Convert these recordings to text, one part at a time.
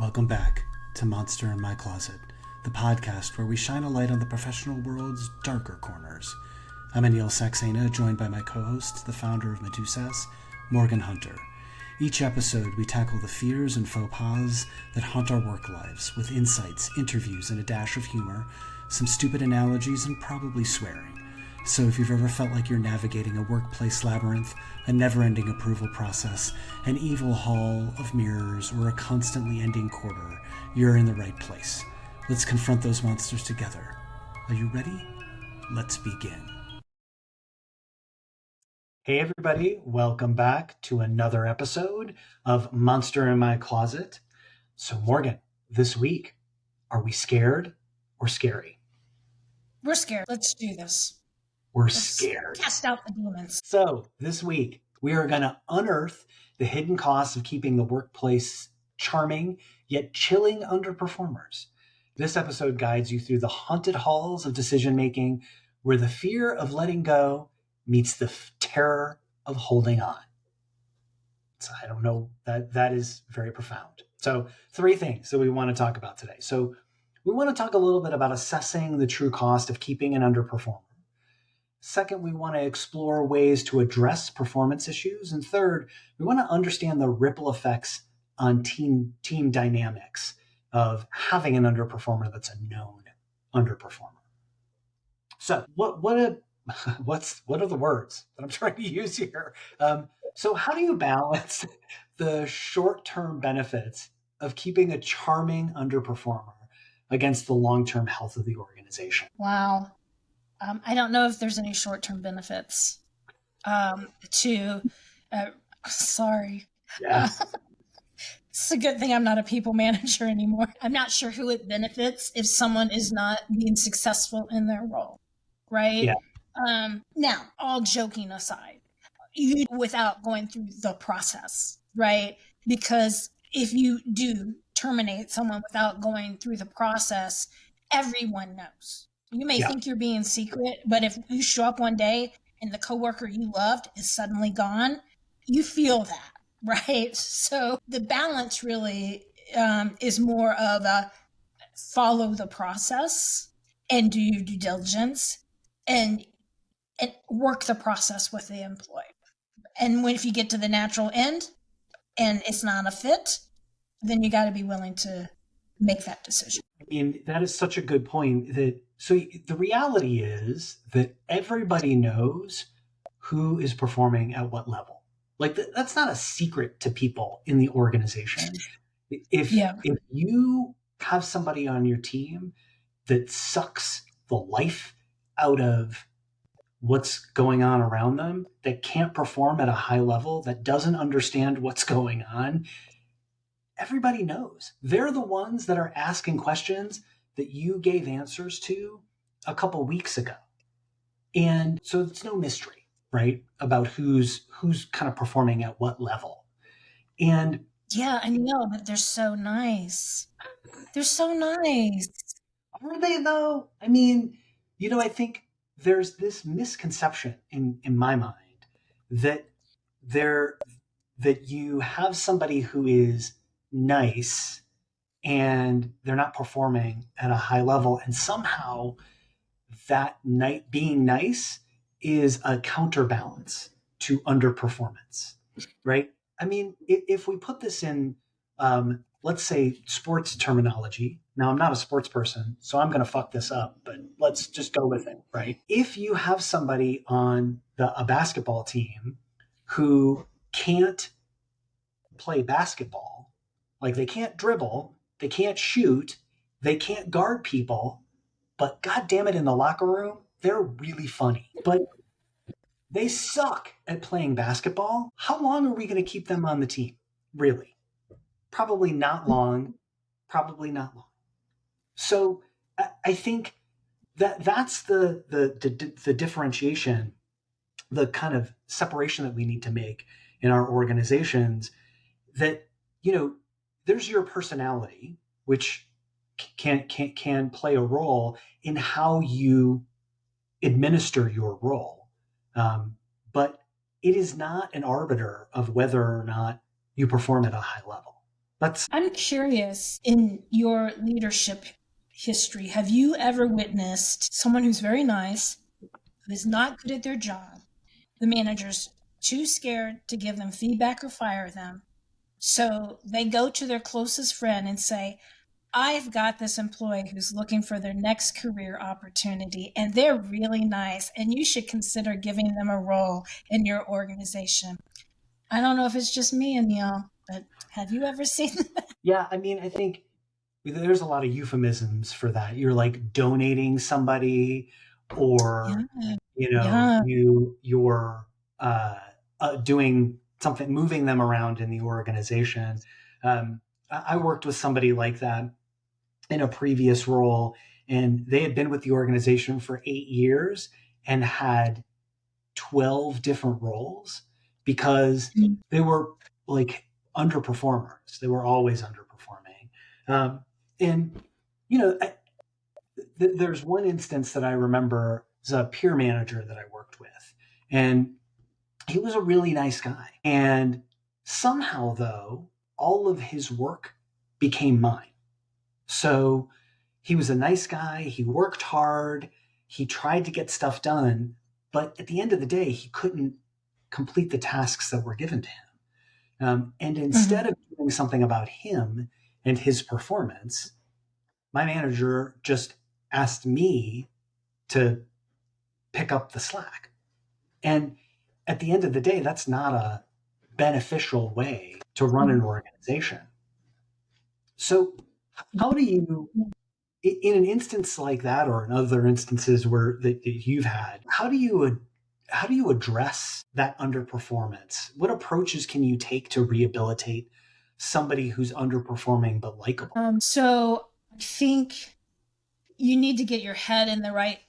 Welcome back to Monster in My Closet, the podcast where we shine a light on the professional world's darker corners. I'm Anil Saxena, joined by my co-host, the founder of Medusas, Morgan Hunter. Each episode, we tackle the fears and faux pas that haunt our work lives, with insights, interviews, and a dash of humor, some stupid analogies, and probably swearing. So if you've ever felt like you're navigating a workplace labyrinth, a never-ending approval process, an evil hall of mirrors, or a constantly ending quarter, you're in the right place. Let's confront those monsters together. Are you ready? Let's begin. Hey everybody, welcome back to another episode of Monster in My Closet. So Morgan, this week, are we scared or scary? We're scared. Let's do this. Let's scared. Cast out the demons. So this week, we are going to unearth the hidden costs of keeping the workplace charming, yet chilling underperformers. This episode guides you through the haunted halls of decision-making, where the fear of letting go meets the terror of holding on. So I don't know, that is very profound. So 3 things that we want to talk about today. So we want to talk a little bit about assessing the true cost of keeping an underperformer. Second, we want to explore ways to address performance issues. And third, we want to understand the ripple effects on team dynamics of having an underperformer that's a known underperformer. So what are the words that I'm trying to use here? So how do you balance the short-term benefits of keeping a charming underperformer against the long-term health of the organization? Wow. I don't know if there's any short-term benefits sorry. Yeah. It's a good thing I'm not a people manager anymore. I'm not sure who it benefits if someone is not being successful in their role, right? Yeah. Now, all joking aside, you without going through the process, right? Because if you do terminate someone without going through the process, everyone knows. You may think you're being secret, but if you show up one day and the coworker you loved is suddenly gone, you feel that, right? So the balance really is more of a follow the process and do your due diligence and work the process with the employee. And if you get to the natural end and it's not a fit, then you got to be willing to make that decision. I mean, that is such a good point. So the reality is that everybody knows who is performing at what level. Like that's not a secret to people in the organization. If you have somebody on your team that sucks the life out of what's going on around them, that can't perform at a high level, that doesn't understand what's going on, everybody knows. They're the ones that are asking questions that you gave answers to a couple weeks ago. And so it's no mystery, right, about who's kind of performing at what level. And yeah, I know, but they're so nice. They're so nice. Are they though? I mean, I think there's this misconception in my mind that you have somebody who is nice and they're not performing at a high level, and somehow that being nice is a counterbalance to underperformance, right? I mean, if we put this in, let's say, sports terminology. Now, I'm not a sports person, so I'm going to fuck this up, but let's just go with it, right? If you have somebody on a basketball team who can't play basketball, like they can't dribble, they can't shoot, they can't guard people, but God damn it, in the locker room, they're really funny. But they suck at playing basketball. How long are we going to keep them on the team? Really? Probably not long. So I think that's the differentiation, the kind of separation that we need to make in our organizations, that, there's your personality, which can play a role in how you administer your role. But it is not an arbiter of whether or not you perform at a high level. That's I'm curious, in your leadership history, have you ever witnessed someone who's very nice, who is not good at their job? The manager's too scared to give them feedback or fire them. So they go to their closest friend and say, I've got this employee who's looking for their next career opportunity, and they're really nice, and you should consider giving them a role in your organization. I don't know if it's just me, Anil, but have you ever seen that? yeah. I mean, I think there's a lot of euphemisms for that. You're like donating somebody, or Yeah, you know, yeah. you're doing something, moving them around in the organization. I worked with somebody like that in a previous role, and they had been with the organization for 8 years and had 12 different roles because they were like underperformers. They were always underperforming. And, you know, there's one instance that I remember as a peer manager that I worked with, and he was a really nice guy. And somehow, though, all of his work became mine. So he was a nice guy. He worked hard. He tried to get stuff done. But at the end of the day, he couldn't complete the tasks that were given to him. And instead Mhm. of doing something about him and his performance, my manager just asked me to pick up the slack. And at the end of the day, that's not a beneficial way to run an organization. So, how do you, in an instance like that, or in other instances where that you've had, how do you address that underperformance? What approaches can you take to rehabilitate somebody who's underperforming but likable? So I think you need to get your head in the right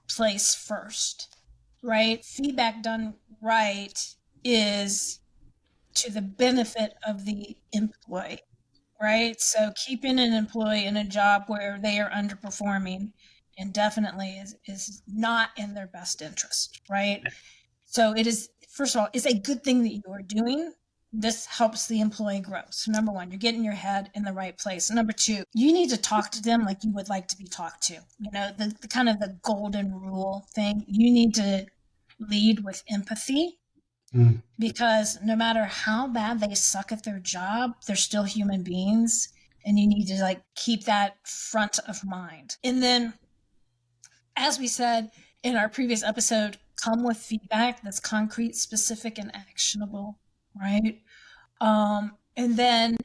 place first, right? Feedback done right is to the benefit of the employee, right? So keeping an employee in a job where they are underperforming indefinitely is not in their best interest, right? So it is, first of all, it's a good thing that you are doing. This helps the employee grow. So number one, you're getting your head in the right place. Number two, you need to talk to them like you would like to be talked to. You know, the kind of the golden rule thing. You need to lead with empathy, Mm, because no matter how bad they suck at their job, they're still human beings. And you need to like keep that front of mind. And then, as we said in our previous episode, come with feedback that's concrete, specific, and actionable, right? And then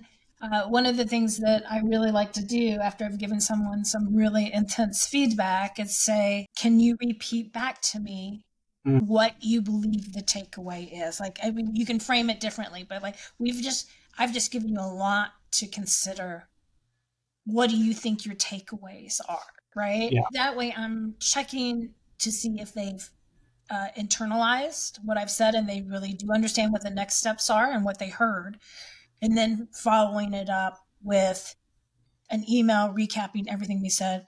one of the things that I really like to do after I've given someone some really intense feedback is say, can you repeat back to me mm, what you believe the takeaway is? Like, I mean, you can frame it differently, but like, I've just given you a lot to consider. What do you think your takeaways are? Right. yeah, That way I'm checking to see if they've internalized what I've said and they really do understand what the next steps are and what they heard. And then following it up with an email recapping everything we said,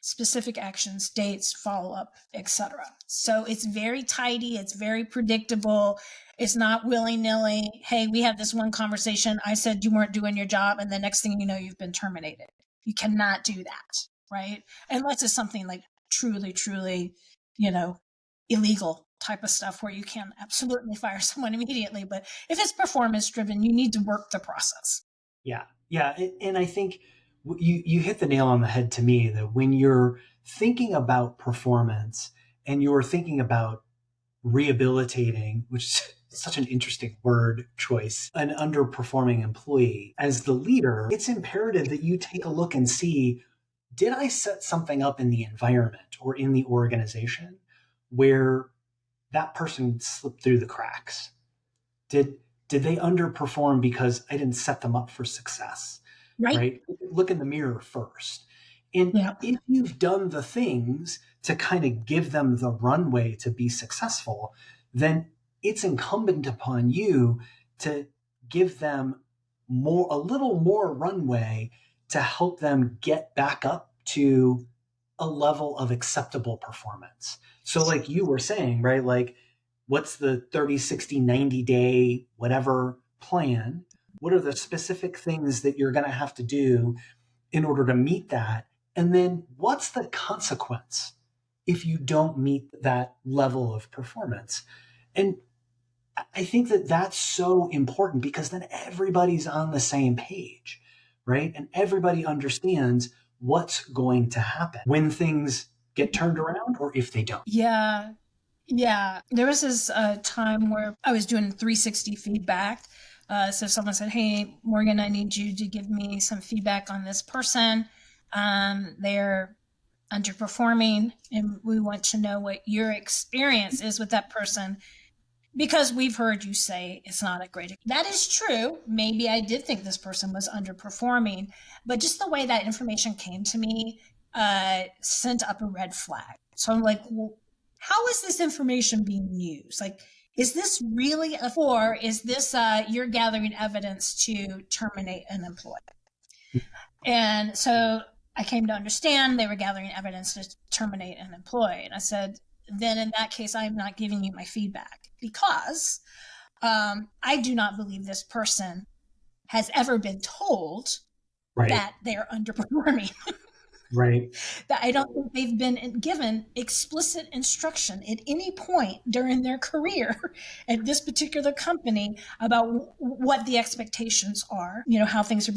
specific actions, dates, follow up, etc. So it's very tidy, it's very predictable. It's not willy-nilly. Hey, we had this one conversation. I said you weren't doing your job, and the next thing you know, you've been terminated. You cannot do that, right? Unless it's something like truly, truly, you know, illegal type of stuff where you can absolutely fire someone immediately. But if it's performance driven, you need to work the process. yeah, yeah. And I think you hit the nail on the head to me that when you're thinking about performance and you're thinking about rehabilitating, which is such an interesting word choice, an underperforming employee, as the leader, it's imperative that you take a look and see, did I set something up in the environment or in the organization where that person slipped through the cracks? Did they underperform because I didn't set them up for success? Right? Right? Look in the mirror first. And Yeah. if you've done the things to kind of give them the runway to be successful, then it's incumbent upon you to give them a little more runway to help them get back up to a level of acceptable performance. So, like you were saying, right? Like, what's the 30, 60, 90 day, whatever plan? What are the specific things that you're going to have to do in order to meet that? And then what's the consequence if you don't meet that level of performance? And I think that that's so important because then everybody's on the same page, right? And everybody understands what's going to happen when things get turned around or if they don't. Yeah. Yeah. There was this time where I was doing 360 feedback. So someone said, "Hey, Morgan, I need you to give me some feedback on this person. They're underperforming, and we want to know what your experience is with that person because we've heard you say it's not a great." That is true. Maybe I did think this person was underperforming, but just the way that information came to me sent up a red flag. So I'm like, well, how is this information being used? Like, is this really or is this you're gathering evidence to terminate an employee? And so I came to understand they were gathering evidence to terminate an employee. And I said, then in that case, I'm not giving you my feedback because I do not believe this person has ever been told Right. that they're underperforming. Right. That I don't think they've been given explicit instruction at any point during their career at this particular company about what the expectations are, how things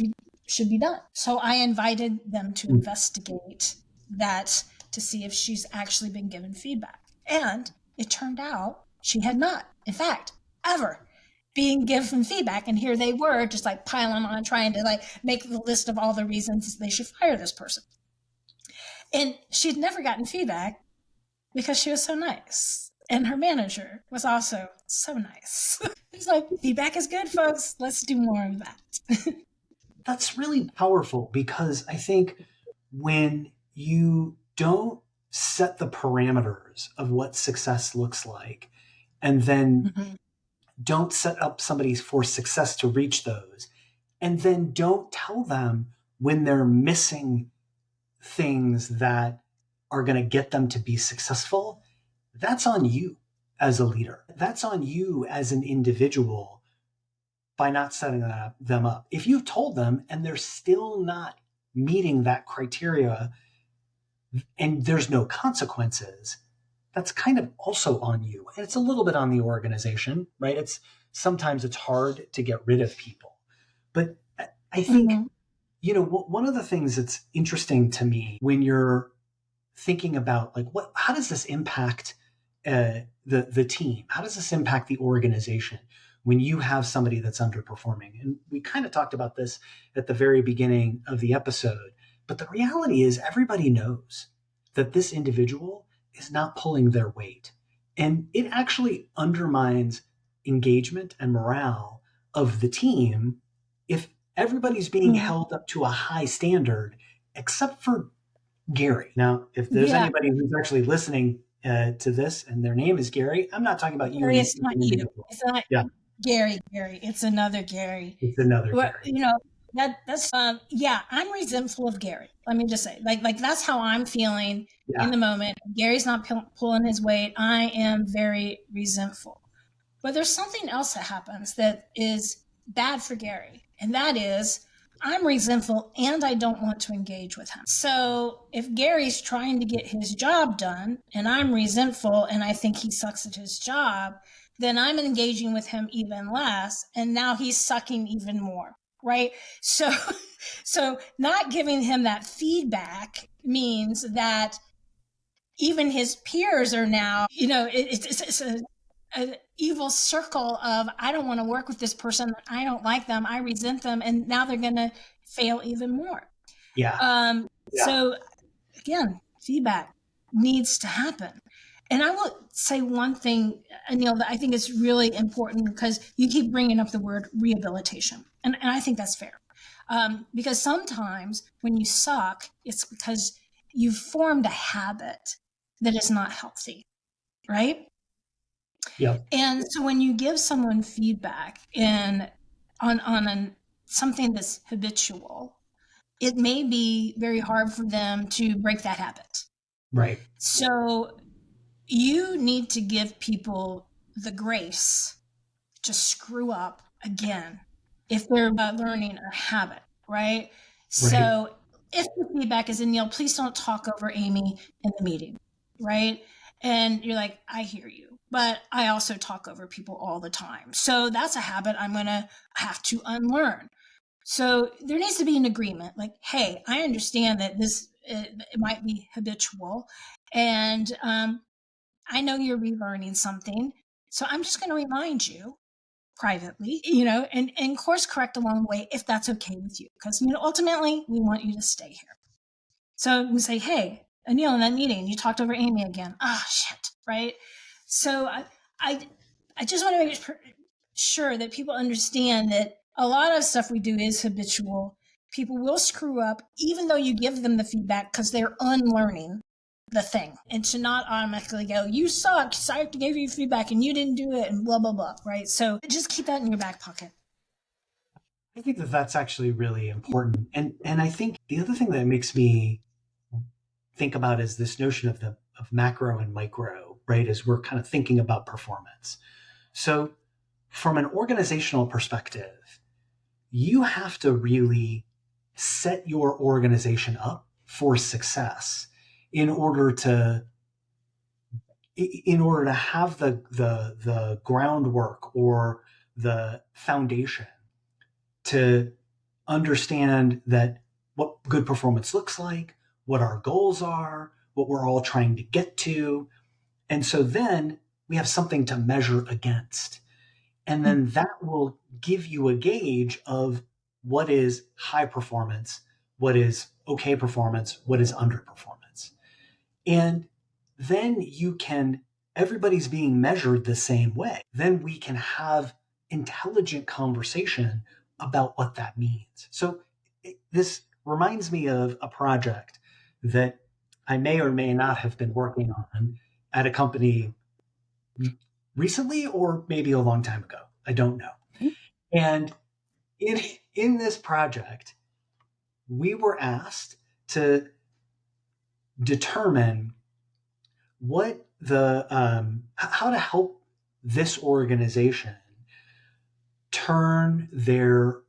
should be done. So I invited them to investigate that to see if she's actually been given feedback. And it turned out she had not, in fact, ever being given feedback. And here they were just like piling on, trying to like make the list of all the reasons they should fire this person. And she'd never gotten feedback because she was so nice. And her manager was also so nice. It's like, feedback is good, folks. Let's do more of that. That's really powerful because I think when you don't set the parameters of what success looks like and then don't set up somebody for success to reach those, and then don't tell them when they're missing things that are going to get them to be successful, that's on you as a leader. That's on you as an individual by not setting them up. If you've told them and they're still not meeting that criteria and there's no consequences, that's kind of also on you. And it's a little bit on the organization, right? Sometimes it's hard to get rid of people. But I think, one of the things that's interesting when you're thinking about like how does this impact the team? How does this impact the organization when you have somebody that's underperforming? And we kind of talked about this at the very beginning of the episode, but the reality is everybody knows that this individual is not pulling their weight. And it actually undermines engagement and morale of the team if everybody's being held up to a high standard, except for Gary. Now, if there's anybody who's actually listening to this and their name is Gary, I'm not talking about you. Gary, it's not you. It's not Gary. It's another Gary. It's another Gary. That's I'm resentful of Gary. Let me just say, like that's how I'm feeling in the moment. Gary's not pulling his weight. I am very resentful. But there's something else that happens that is bad for Gary, and that is I'm resentful and I don't want to engage with him. So if Gary's trying to get his job done and I'm resentful and I think he sucks at his job, then I'm engaging with him even less. And now he's sucking even more. Right. So not giving him that feedback means that even his peers are now, it's an evil circle of I don't want to work with this person. I don't like them. I resent them. And now they're going to fail even more. So again, feedback needs to happen. And I will say one thing, Anil, that I think is really important because you keep bringing up the word rehabilitation. And I think that's fair. Because sometimes when you suck, it's because you've formed a habit that is not healthy, right? Yeah. And so when you give someone feedback on something that's habitual, it may be very hard for them to break that habit. Right. So you need to give people the grace to screw up again if they're learning a habit, right? Right. So if the feedback is, Neil, please don't talk over Amy in the meeting, right? And you're like, I hear you, but I also talk over people all the time. So that's a habit I'm going to have to unlearn. So there needs to be an agreement like, hey, I understand that it might be habitual. And I know you're relearning something. So I'm just going to remind you privately, and course correct along the way if that's okay with you. Because, ultimately, we want you to stay here. So we say, hey, Anil, in that meeting, you talked over Amy again. Ah, shit, right? So I, I just want to make sure that people understand that a lot of stuff we do is habitual. People will screw up, even though you give them the feedback because they're unlearning the thing, and to not automatically go, you suck, so I gave you feedback and you didn't do it, and blah, blah, blah, right? So just keep that in your back pocket. I think that that's actually really important. And I think the other thing that makes me think about is this notion of the of macro and micro, right? As we're kind of thinking about performance. So from an organizational perspective, you have to really set your organization up for success in order to have the groundwork or the foundation to understand that what good performance looks like, what our goals are, what we're all trying to get to. And so then we have something to measure against. And then that will give you a gauge of what is high performance, what is okay performance, what is underperformance. And then everybody's being measured the same way. Then we can have intelligent conversation about what that means. So this reminds me of a project that I may or may not have been working on at a company recently or maybe a long time ago. I don't know. And in, in this project, we were asked to determine how to help this organization turn their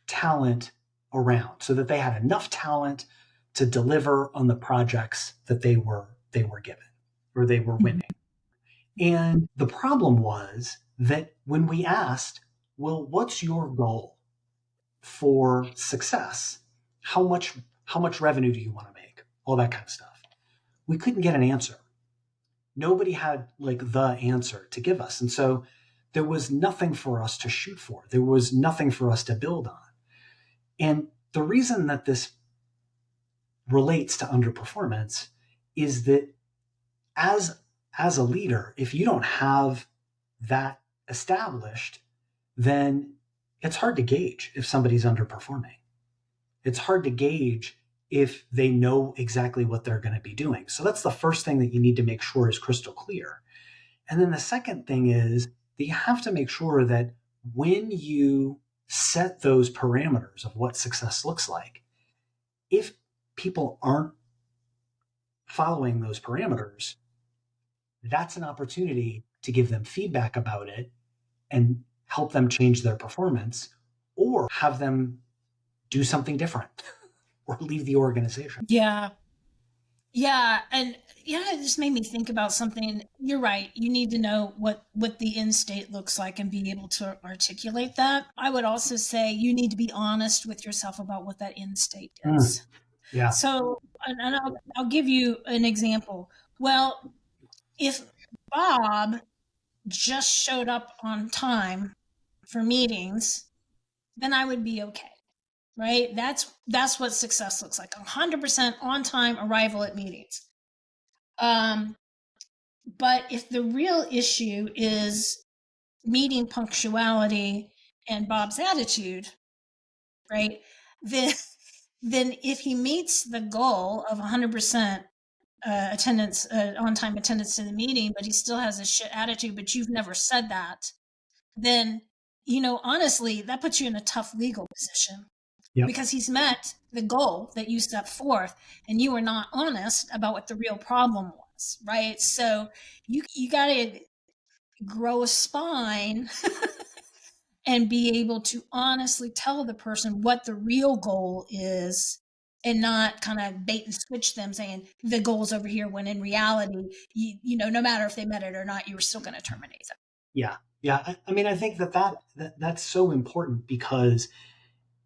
talent around so that they had enough talent to deliver on the projects that they were given or they were winning. And the problem was that when we asked, well, what's your goal for success? How much revenue do you want to make? All that kind of stuff. We couldn't get an answer. Nobody had like the answer to give us. And so there was nothing for us to shoot for. There was nothing for us to build on. And the reason that this relates to underperformance is that as a leader, if you don't have that established, then it's hard to gauge if somebody's underperforming. It's hard to gauge if they know exactly what they're going to be doing. So that's the first thing that you need to make sure is crystal clear. And then the second thing is that you have to make sure that when you set those parameters of what success looks like, if people aren't following those parameters, that's an opportunity to give them feedback about it and help them change their performance or have them do something different or leave the organization. Yeah. Yeah, and it just made me think about something. You're right. You need to know what the end state looks like and be able to articulate that. I would also say you need to be honest with yourself about what that end state Mm, is. yeah. So, and I'll give you an example. Well, if Bob just showed up on time for meetings, then I would be okay. Right? That's what success looks like. 100% on time arrival at meetings. But if the real issue is meeting punctuality and Bob's attitude, right? Then, then if he meets the goal of 100% attendance, on time attendance to the meeting, but he still has a shit attitude, but you've never said that, then, honestly, that puts you in a tough legal position Yep. because he's met the goal that you set forth and you were not honest about what the real problem was, right? So you got to grow a spine and be able to honestly tell the person what the real goal is, and not kind of bait and switch them saying the goal's over here, when in reality, no matter if they met it or not, you were still going to terminate them. Yeah. Yeah. I mean, I think that's so important, because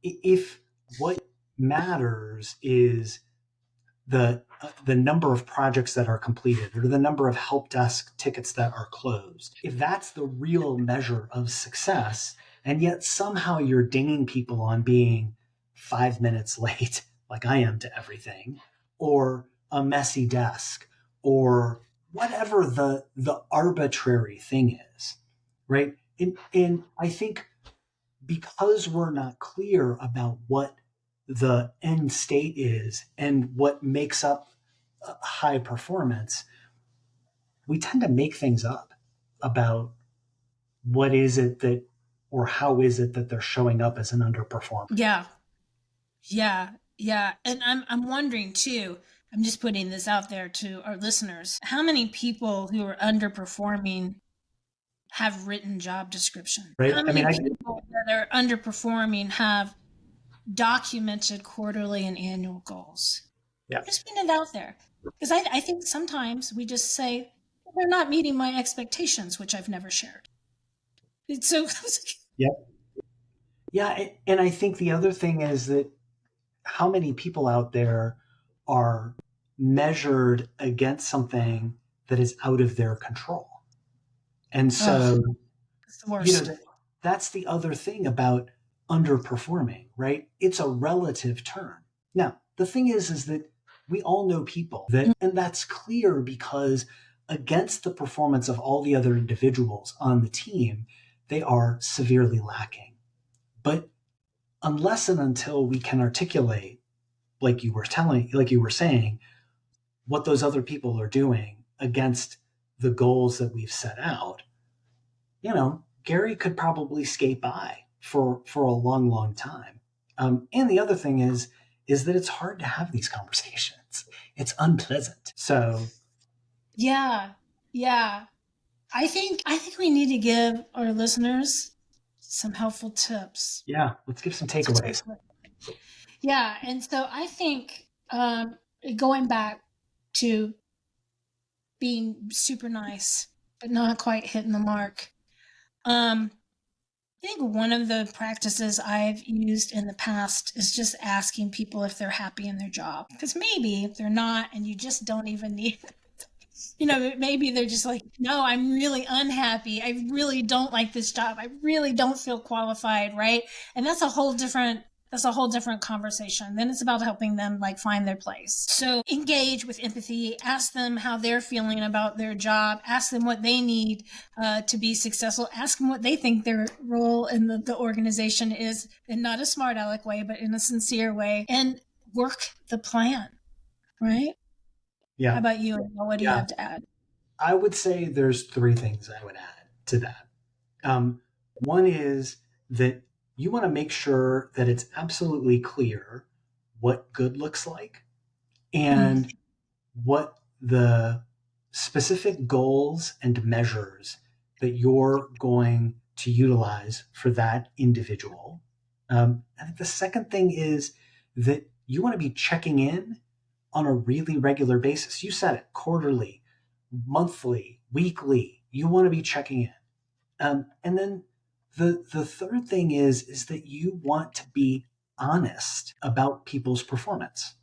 if what matters is the number of projects that are completed or the number of help desk tickets that are closed, if that's the real measure of success, and yet somehow you're dinging people on being 5 minutes late, like I am to everything, or a messy desk, or whatever the arbitrary thing is, right? And I think because we're not clear about what the end state is and what makes up high performance, we tend to make things up about what is it that, or how is it that they're showing up as an underperformer. Yeah. Yeah. Yeah. And I'm wondering too, I'm just putting this out there to our listeners. How many people who are underperforming have written job description? Right? How I mean, many people that are underperforming have documented quarterly and annual goals? yeah, Just putting it out there. Because I think sometimes we just say, they're not meeting my expectations, which I've never shared. So, yeah, yeah. And I think the other thing is that how many people out there are measured against something that is out of their control. And oh, so, it's the worst. that's the other thing about underperforming, right? It's a relative term. Now, the thing is that we all know people that, and that's clear because against the performance of all the other individuals on the team, they are severely lacking. But unless and until we can articulate, like you were saying, what those other people are doing against the goals that we've set out, Gary could probably skate by for a long, long time. And the other thing is that it's hard to have these conversations. It's unpleasant. So Yeah. Yeah. I think we need to give our listeners some helpful tips yeah, let's give some to take takeaways. with. Yeah, and so I think going back to being super nice but not quite hitting the mark. I think one of the practices I've used in the past is just asking people if they're happy in their job, because maybe they're not, and you just don't even need maybe they're just like, no, I'm really unhappy. I really don't like this job. I really don't feel qualified, right? And that's a whole different conversation. Then it's about helping them like find their place. So engage with empathy, ask them how they're feeling about their job, ask them what they need to be successful, ask them what they think their role in the organization is, in not a smart aleck way, but in a sincere way, and work the plan, right? How Yeah, about you? What do you yeah. have to add? I would say there's three things I would add to that. One is that you want to make sure that it's absolutely clear what good looks like Mm. and what the specific goals and measures that you're going to utilize for that individual. I think the second thing is that you want to be checking in on a really regular basis. You said it, quarterly, monthly, weekly. You want to be checking in. And then the third thing is that you want to be honest about people's performance,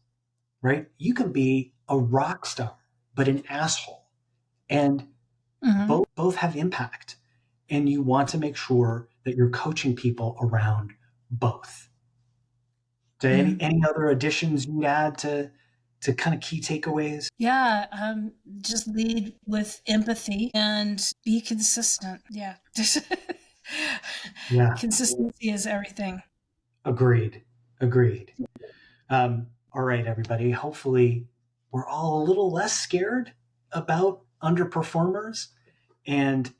right? You can be a rock star, but an asshole. And Mm-hmm. both have impact. And you want to make sure that you're coaching people around both. So Mm-hmm. any other additions you'd add to kind of key takeaways? Yeah, just lead with empathy and be consistent. Yeah. Yeah, Consistency is everything. agreed. Agreed. All right, everybody. Hopefully, we're all a little less scared about underperformers, and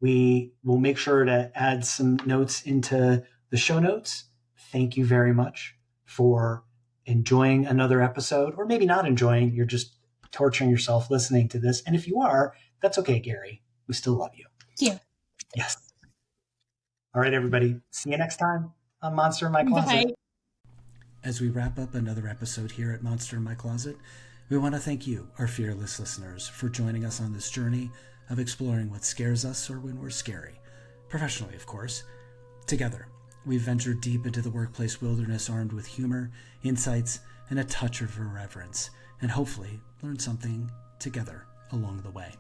we will make sure to add some notes into the show notes. Thank you very much for enjoying another episode, or maybe not enjoying. You're just torturing yourself listening to this. And if you are, that's okay, Gary. We still love you. Yeah. Yes. All right, everybody. See you next time on Monster in My Closet. Bye. As we wrap up another episode here at Monster in My Closet, we want to thank you, our fearless listeners, for joining us on this journey of exploring what scares us or when we're scary. Professionally, of course. Together, we've ventured deep into the workplace wilderness armed with humor, insights, and a touch of irreverence, and hopefully learned something together along the way.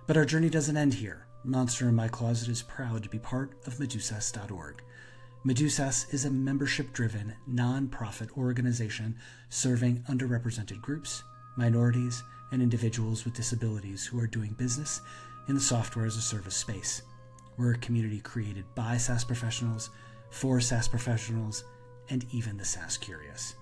But our journey doesn't end here. Monster in My Closet is proud to be part of Medusas.org. Medusas is a membership-driven, non-profit organization serving underrepresented groups, minorities, and individuals with disabilities who are doing business in the software-as-a-service space. We're a community created by SaaS professionals, for SaaS professionals, and even the SaaS curious.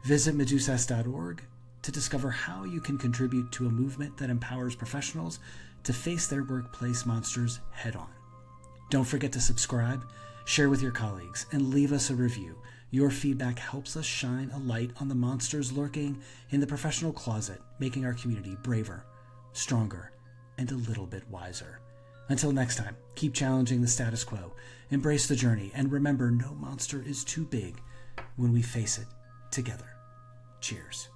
Visit Medusas.org to discover how you can contribute to a movement that empowers professionals to face their workplace monsters head-on. Don't forget to subscribe, share with your colleagues, and leave us a review. Your feedback helps us shine a light on the monsters lurking in the professional closet, making our community braver, stronger, and a little bit wiser. Until next time, keep challenging the status quo, embrace the journey, and remember, no monster is too big when we face it together. Cheers.